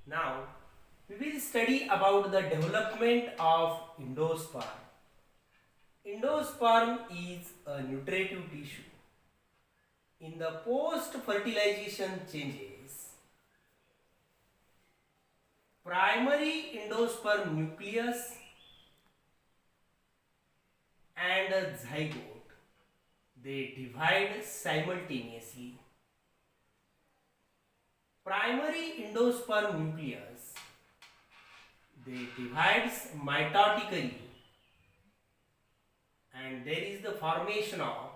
Now we will study about the development of endosperm. Endosperm is a nutritive tissue. In the post-fertilization changes, primary endosperm nucleus and a zygote, they divide simultaneously. Primary endosperm nucleus, they divides mitotically, and there is the formation of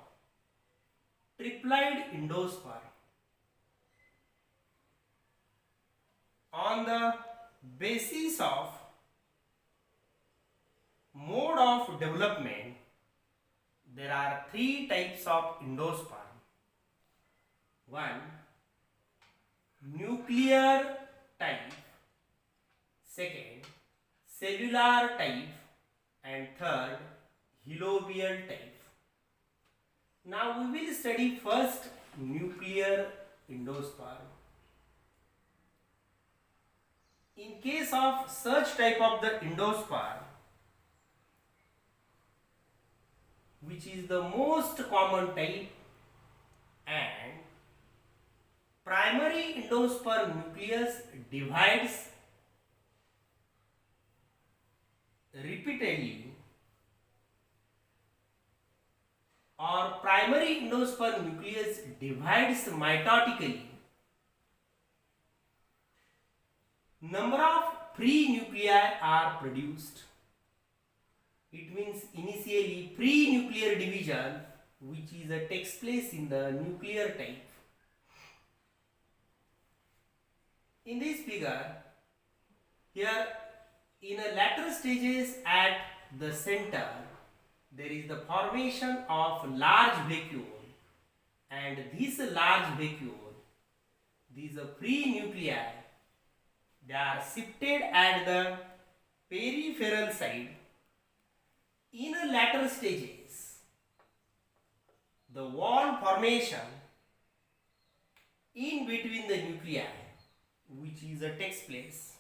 triploid endosperm. On the basis of mode of development, there are three types of endosperm. One, nuclear type, second, cellular type, and third, halobial type. Now we will study first nuclear endosperm. In case of such type of the endosperm, which is the most common type, and primary endosperm nucleus divides repeatedly, or primary endosperm nucleus divides mitotically. Number of pre-nuclei are produced. It means initially pre-nuclear division, which takes place in the nuclear type. In this figure, here in a later stages at the center, there is the formation of large vacuole, and this large vacuole, these pre-nuclei, they are shifted at the peripheral side. In a later stages, the wall formation in between the nuclei, which takes place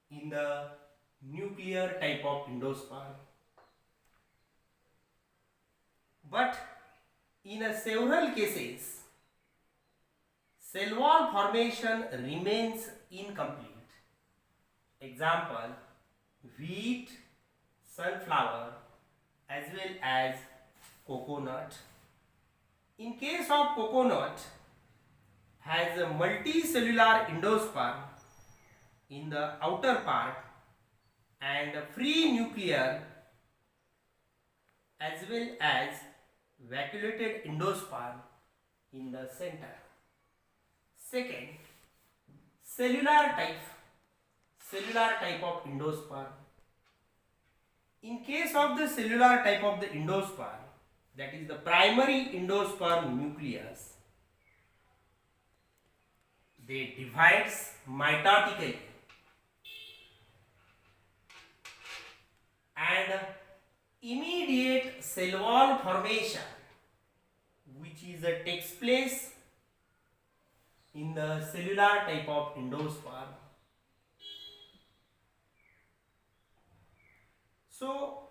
in the nuclear type of endosperm. But in several cases, cell wall formation remains incomplete. Example, wheat, sunflower, as well as coconut. In case of coconut, has a multicellular endosperm in the outer part and free nuclear as well as vacuolated endosperm in the center. Second, cellular type of endosperm. In case of the cellular type of the endosperm, that is the primary endosperm nucleus, they divides mitotically, and immediate cell wall formation, which takes place in the cellular type of endosperm. So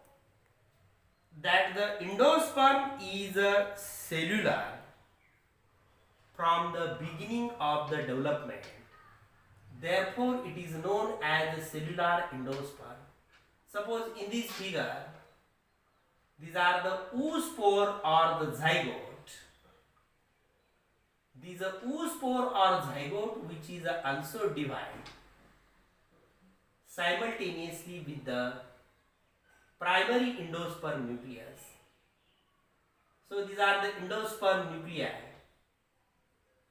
that the endosperm is cellular from the beginning of the development. Therefore, it is known as a cellular endosperm. Suppose in this figure, these are the oospore or the zygote. These are oospore or zygote, which is also divided simultaneously with the primary endosperm nucleus. So these are the endosperm nuclei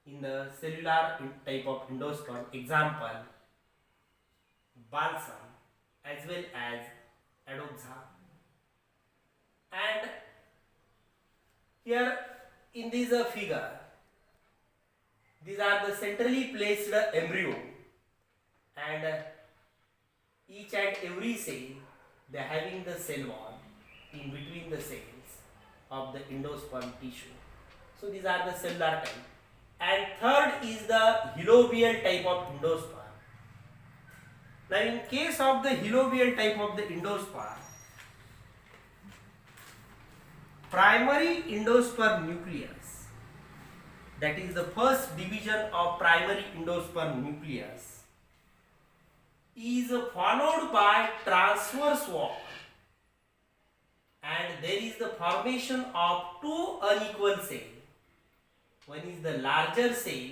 in the cellular type of endosperm. Example, balsam as well as adoxa. And here in this figure, these are the centrally placed embryo, and each and every cell, they are having the cell wall in between the cells of the endosperm tissue. So these are the cellular type. and third is the halovial type of endosperm. Now in case of the halovial type of the endosperm, primary endosperm nucleus, that is the first division of primary endosperm nucleus, is followed by transverse wall, and there is the formation of two unequal cells. One is the larger cell,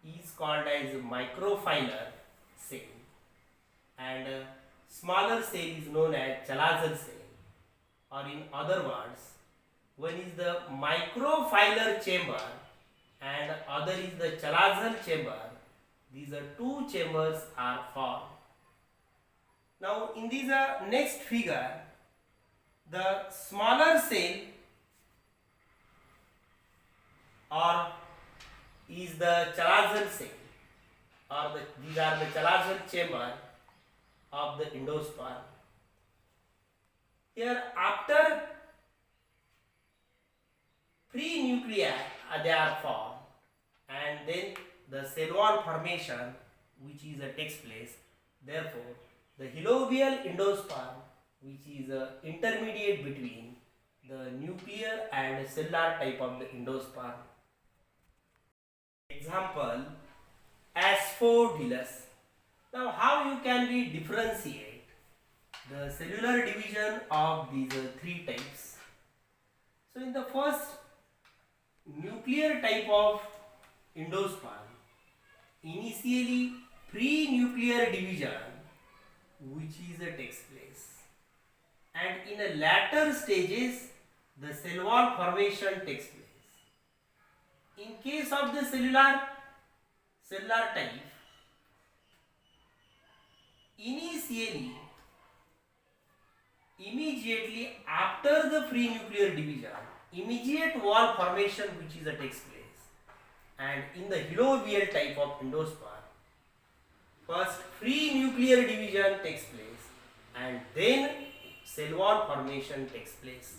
is called as microphylar cell, and smaller cell is known as chalazar cell, or in other words, one is the microphylar chamber and other is the chalazar chamber. These are two chambers are formed. Now in this next figure, the smaller cell or is the chalazar cell, or these are the chalazar chamber of the endosperm. Here after three nuclei they are formed, and then the cell wall formation which is takes place. Therefore, the halovial endosperm, which is intermediate between the nuclear and cellular type of the endosperm. Example, Asphodilus. Now how you can be differentiate the cellular division of these three types? So in the first nuclear type of endosperm, initially pre-nuclear division which is takes place, and in a later stages the cell wall formation takes place. In case of the cellular type, immediately after the pre-nuclear division, immediate wall formation which is takes place, and in the halovial type of endosperm, first pre-nuclear division takes place and then cell wall formation takes place.